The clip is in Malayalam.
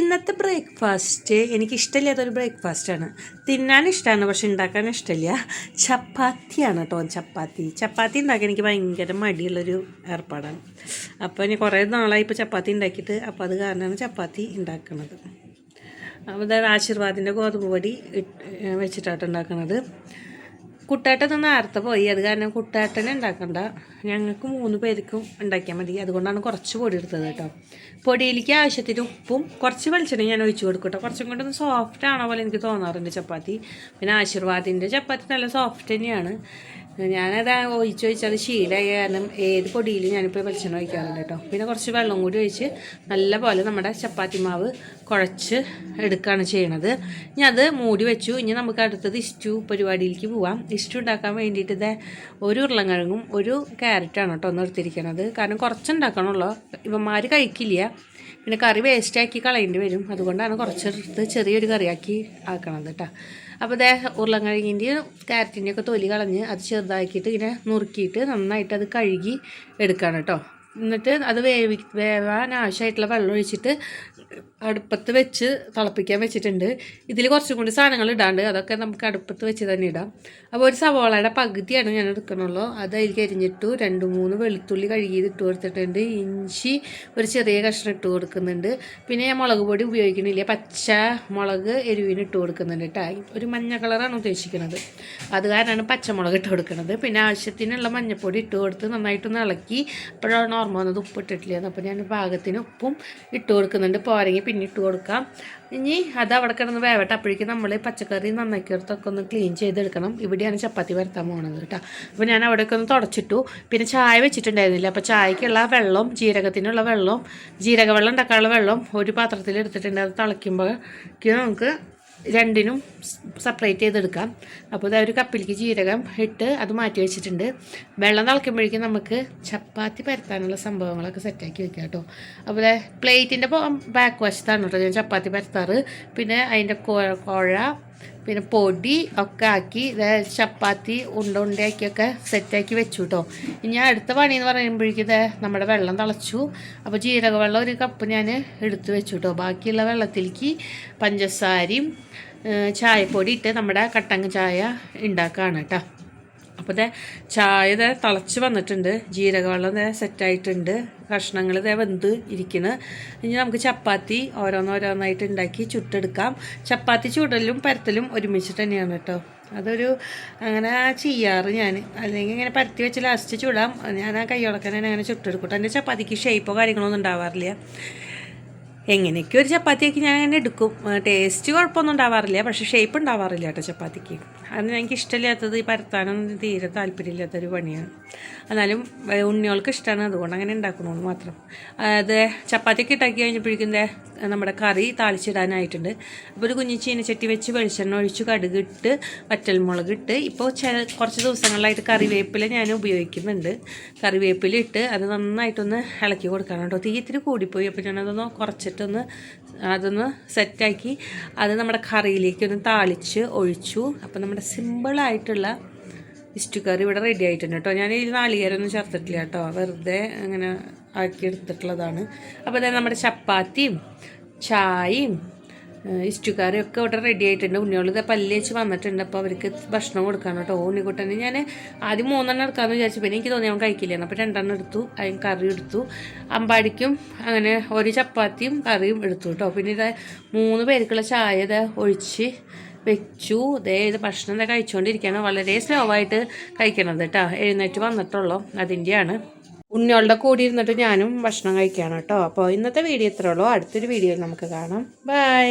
ഇന്നത്തെ ബ്രേക്ക്ഫാസ്റ്റ് എനിക്കിഷ്ടമില്ലാത്തൊരു ബ്രേക്ക്ഫാസ്റ്റാണ്. തിന്നാൻ ഇഷ്ടമാണ്, പക്ഷെ ഉണ്ടാക്കാൻ ഇഷ്ടമില്ല. ചപ്പാത്തിയാണ് കേട്ടോ. ചപ്പാത്തി ഉണ്ടാക്കാൻ എനിക്ക് ഭയങ്കര മടിയുള്ളൊരു ഏർപ്പാടാണ്. അപ്പോൾ ഇനി കുറേ നാളായി ഇപ്പോൾ ചപ്പാത്തി ഉണ്ടാക്കിയിട്ട്, അപ്പോൾ അത് കാരണമാണ് ചപ്പാത്തി ഉണ്ടാക്കുന്നത്. അപ്പോൾ അതായത് ആശീർവാദിൻ്റെ ഗോതമ്പ് പൊടി വെച്ചിട്ടാണ് ഉണ്ടാക്കുന്നത്. കുട്ടാട്ടൻ നേരത്തെ പോയി, അത് കാരണം കുട്ടാട്ടനെ ഉണ്ടാക്കണ്ട, ഞങ്ങൾക്ക് 3 പേർക്കും ഉണ്ടാക്കിയാൽ മതി. അതുകൊണ്ടാണ് കുറച്ച് പൊടി എടുത്തത് കേട്ടോ. പൊടിയിലേക്ക് ആവശ്യത്തിന് ഉപ്പും കുറച്ച് വെളിച്ചെണ്ണ ഞാൻ ഒഴിച്ച് കൊടുക്കും കേട്ടോ. കുറച്ചും കൂടെ ഒന്ന് സോഫ്റ്റ് ആണോ പോലെ എനിക്ക് തോന്നാറുണ്ട് ചപ്പാത്തി. പിന്നെ ആശീർവാദിൻ്റെ ചപ്പാത്തി നല്ല സോഫ്റ്റ് തന്നെയാണ്. ഞാനത് ഒഴിച്ചത് ശീലമായ കാരണം ഏത് പൊടിയിലും ഞാനിപ്പോൾ വെളിച്ചെണ്ണ ഒഴിക്കാറുണ്ട് കേട്ടോ. പിന്നെ കുറച്ച് വെള്ളം കൂടി ഒഴിച്ച് നല്ല പോലെ നമ്മുടെ ചപ്പാത്തി മാവ് കുഴച്ച് എടുക്കുകയാണ് ചെയ്യണത്. ഇനി അത് മൂടി വെച്ചു. ഇനി നമുക്ക് അടുത്തത് ഇസ്റ്റു പരിപാടിയിലേക്ക് പോവാം. ഇസ്റ്റു ഉണ്ടാക്കാൻ വേണ്ടിയിട്ട് ഇത് ഒരു ഉരുളക്കിഴങ്ങും ഒരു ക്യാരറ്റാണ് കേട്ടോ ഒന്ന് എടുത്തിരിക്കണത്. കാരണം കുറച്ചുണ്ടാക്കണമല്ലോ, ഇവന്മാർ കഴിക്കില്ല. പിന്നെ കറി വേസ്റ്റാക്കി കളയേണ്ടി വരും. അതുകൊണ്ടാണ് കുറച്ചെടുത്ത് ചെറിയൊരു കറിയാക്കി ആക്കണത് കേട്ടോ. അപ്പോൾ ഇതേ ഉരുളക്കിഴങ്ങിൻ്റെയും ക്യാരറ്റിൻ്റെയൊക്കെ തൊലി കളഞ്ഞ് അത് ചെറുതാക്കിയിട്ട് ഇങ്ങനെ നുറുക്കിയിട്ട് നന്നായിട്ട് അത് കഴുകി എടുക്കുകയാണ് കേട്ടോ. എന്നിട്ട് അത് വേവാൻ ആവശ്യമായിട്ടുള്ള വെള്ളം ഒഴിച്ചിട്ട് അടുപ്പത്ത് വെച്ച് തിളപ്പിക്കാൻ വെച്ചിട്ടുണ്ട്. ഇതിൽ കുറച്ചും കൂടി സാധനങ്ങൾ ഇടാണ്ട്, അതൊക്കെ നമുക്ക് അടുപ്പത്ത് വെച്ച് തന്നെ ഇടാം. അപ്പോൾ ഒരു സവോളയുടെ പകുതിയാണ് ഞാൻ എടുക്കണുള്ളൂ. അത് അതിലേക്ക് അരിഞ്ഞിട്ടു. 2-3 വെളുത്തുള്ളി കഴുകിയത് ഇട്ട് കൊടുത്തിട്ടുണ്ട്. ഇഞ്ചി ഒരു ചെറിയ കഷ്ണം ഇട്ട് കൊടുക്കുന്നുണ്ട്. പിന്നെ ഞാൻ മുളക് പൊടി ഉപയോഗിക്കണില്ല, പച്ച മുളക് എരിവിന് ഇട്ട് കൊടുക്കുന്നുണ്ട് കേട്ടോ. ഒരു മഞ്ഞ കളറാണ് ഉദ്ദേശിക്കുന്നത്, അത് കാരണമാണ് പച്ചമുളക് ഇട്ട് കൊടുക്കുന്നത്. പിന്നെ ആവശ്യത്തിനുള്ള മഞ്ഞൾപ്പൊടി ഇട്ട് കൊടുത്ത് നന്നായിട്ടൊന്ന് ഇളക്കി. അപ്പോഴാണ് ഓർമ്മ വന്നത് ഉപ്പ് ഇട്ടിട്ടില്ല. അപ്പോൾ ഞാൻ പാകത്തിന് ഉപ്പും ഇട്ട് കൊടുക്കുന്നുണ്ട്. പോരെങ്കിൽ പിന്നെ ഇട്ട് കൊടുക്കാം. ഇനി അത് അവിടെ കിടന്ന് വേവട്ടെ. അപ്പോഴേക്കും നമ്മൾ പച്ചക്കറി നന്നാക്കിയെടുത്തൊക്കെ ഒന്ന് ക്ലീൻ ചെയ്തെടുക്കണം. ഇവിടെയാണ് ചപ്പാത്തി വരത്താൻ പോകുന്നത് കേട്ടോ. അപ്പോൾ ഞാൻ അവിടെയൊക്കെ ഒന്ന് തുടച്ചിട്ടു. പിന്നെ ചായ വെച്ചിട്ടുണ്ടായിരുന്നില്ല. അപ്പോൾ ചായക്കുള്ള വെള്ളം, ജീരകത്തിനുള്ള വെള്ളം, ജീരക വെള്ളം ഉണ്ടാക്കാനുള്ള വെള്ളം ഒരു പാത്രത്തിൽ എടുത്തിട്ടുണ്ട്. അത് തിളയ്ക്കുമ്പോഴേക്കും നമുക്ക് രണ്ടിനും സെപ്പറേറ്റ് ചെയ്തെടുക്കാം. അപ്പോൾ ഇത് ഒരു കപ്പിലേക്ക് ജീരകം ഇട്ട് അത് മാറ്റി വെച്ചിട്ടുണ്ട്. വെള്ളം തിളയ്ക്കുമ്പോഴേക്കും നമുക്ക് ചപ്പാത്തി പരത്താനുള്ള സംഭവങ്ങളൊക്കെ സെറ്റാക്കി വെക്കാം കേട്ടോ. അപ്പോൾ പ്ലേറ്റിൻ്റെ ബാക്ക് വശത്താണ് കേട്ടോ ഞാൻ ചപ്പാത്തി പരത്താറ്. പിന്നെ അതിൻ്റെ കുഴ പിന്നെ പൊടി ഒക്കെ ആക്കി ചപ്പാത്തി ഉണ്ടയാക്കിയൊക്കെ സെറ്റാക്കി വെച്ചു കേട്ടോ. ഇനി അടുത്ത പണിയെന്ന് പറയുമ്പോഴേക്കും നമ്മുടെ വെള്ളം തിളച്ചു. അപ്പോൾ ജീരക വെള്ളം ഒരു കപ്പ് ഞാൻ എടുത്ത് വെച്ചു കേട്ടോ. ബാക്കിയുള്ള വെള്ളത്തിലേക്ക് പഞ്ചസാരയും ചായപ്പൊടി ഇട്ട് നമ്മുടെ കട്ടൻ ചായ ഉണ്ടാക്കുകയാണ് കേട്ടോ. അപ്പോൾ ചായ തിളച്ച് വന്നിട്ടുണ്ട്. ജീരക വെള്ളം സെറ്റായിട്ടുണ്ട്. കഷ്ണങ്ങൾ വെന്ത് ഇരിക്കുന്നു. ഇനി നമുക്ക് ചപ്പാത്തി ഓരോന്നോരോന്നായിട്ട് ഉണ്ടാക്കി ചുട്ടെടുക്കാം. ചപ്പാത്തി ചുടലും പരത്തലും ഒരുമിച്ചിട്ട് തന്നെയാണ് കേട്ടോ. അതൊരു അങ്ങനെ ചെയ്യാറ് ഞാൻ. അല്ലെങ്കിൽ ഇങ്ങനെ പരത്തി വെച്ച് ലാസ്റ്റ് ചുടാം. ഞാൻ ആ കൈയോളക്കാൻ അങ്ങനെ ചുട്ടെടുക്കട്ടെ. എൻ്റെ ചപ്പാത്തിക്ക് ഷേപ്പോ കാര്യങ്ങളൊന്നും ഉണ്ടാവാറില്ല. എങ്ങനെയൊക്കെ ഒരു ചപ്പാത്തിയൊക്കെ ഞാൻ അങ്ങനെ എടുക്കും. ടേസ്റ്റ് കുഴപ്പമൊന്നും ഉണ്ടാവാറില്ല, പക്ഷേ ഷേപ്പ് ഉണ്ടാവാറില്ല കേട്ടോ ചപ്പാത്തിക്ക്. അത് എനിക്ക് ഇഷ്ടമില്ലാത്തത് ഈ പരത്താനൊന്നും തീരെ താല്പര്യമില്ലാത്തൊരു പണിയാണ്. എന്നാലും ഉണ്ണികൾക്ക് ഇഷ്ടമാണ്, അതുകൊണ്ട് അങ്ങനെ ഉണ്ടാക്കണമെന്ന് മാത്രം. അത് ചപ്പാത്തിയൊക്കെ ഉണ്ടാക്കി കഴിഞ്ഞപ്പോഴേക്കും നമ്മുടെ കറി താളിച്ചിടാനായിട്ടുണ്ട്. അപ്പോൾ ഒരു കുഞ്ഞി ചീനച്ചട്ടി വെച്ച് വെളിച്ചെണ്ണ ഒഴിച്ച് കടുകിട്ട് വറ്റൽമുളക് ഇട്ട്. ഇപ്പോൾ കുറച്ച് ദിവസങ്ങളിലായിട്ട് കറിവേപ്പില ഞാൻ ഉപയോഗിക്കുന്നുണ്ട്. കറിവേപ്പില ഇട്ട് അത് നന്നായിട്ടൊന്ന് ഇളക്കി കൊടുക്കണം കേട്ടോ. തീ ഇത്തിരി കൂടിപ്പോയി. അപ്പോൾ ഞാനതൊന്ന് കുറച്ചിട്ടൊന്ന് അതൊന്ന് സെറ്റാക്കി അത് നമ്മുടെ കറിയിലേക്കൊന്ന് താളിച്ച് ഒഴിച്ചു. അപ്പോൾ നമ്മുടെ സിമ്പിളായിട്ടുള്ള ഇസ്റ്റു കറി ഇവിടെ റെഡി ആയിട്ടുണ്ട് കേട്ടോ. ഞാൻ ഈ നാളികേരൊന്നും ചേർത്തിട്ടില്ല കേട്ടോ, വെറുതെ അങ്ങനെ ആക്കി എടുത്തിട്ടുള്ളതാണ്. അപ്പോൾ അതായത് നമ്മുടെ ചപ്പാത്തിയും ചായയും ഇസ്റ്റു കറിയും ഒക്കെ ഇവിടെ റെഡി ആയിട്ടുണ്ട്. ഉണ്ണിയോളത് പല്ല് വെച്ച് വന്നിട്ടുണ്ട്. അപ്പോൾ അവർക്ക് ഭക്ഷണം കൊടുക്കണം കേട്ടോ. ഉണ്ണിക്കുട്ടന് ഞാൻ ആദ്യം 3 എണ്ണം എടുക്കാമെന്ന് വിചാരിച്ചു. പിന്നെ എനിക്ക് തോന്നി അവൻ കഴിക്കില്ലായിരുന്നു. അപ്പോൾ 2 എണ്ണം എടുത്തു. അതിന് കറി എടുത്തു. അമ്പാടിക്കും അങ്ങനെ ഒരു ചപ്പാത്തിയും കറിയും എടുത്തു കേട്ടോ. പിന്നെ 3 പേർക്കുള്ള ചായ ഒഴിച്ച് വെച്ചു. ഇത് ഭക്ഷണം കഴിച്ചുകൊണ്ടിരിക്കുകയാണ്. വളരെ സ്ലോ ആയിട്ട് കഴിക്കണത് കേട്ടോ. എഴുന്നേറ്റ് വന്നിട്ടുള്ളൂ, അതിൻ്റെയാണ്. ഉണ്ണികളുടെ കൂടി ഇരുന്നിട്ട് ഞാനും ഭക്ഷണം കഴിക്കുകയാണ് കേട്ടോ. അപ്പോൾ ഇന്നത്തെ വീഡിയോ ഇത്രേ ഉള്ളൂ. അടുത്തൊരു വീഡിയോയിൽ നമുക്ക് കാണാം. ബൈ.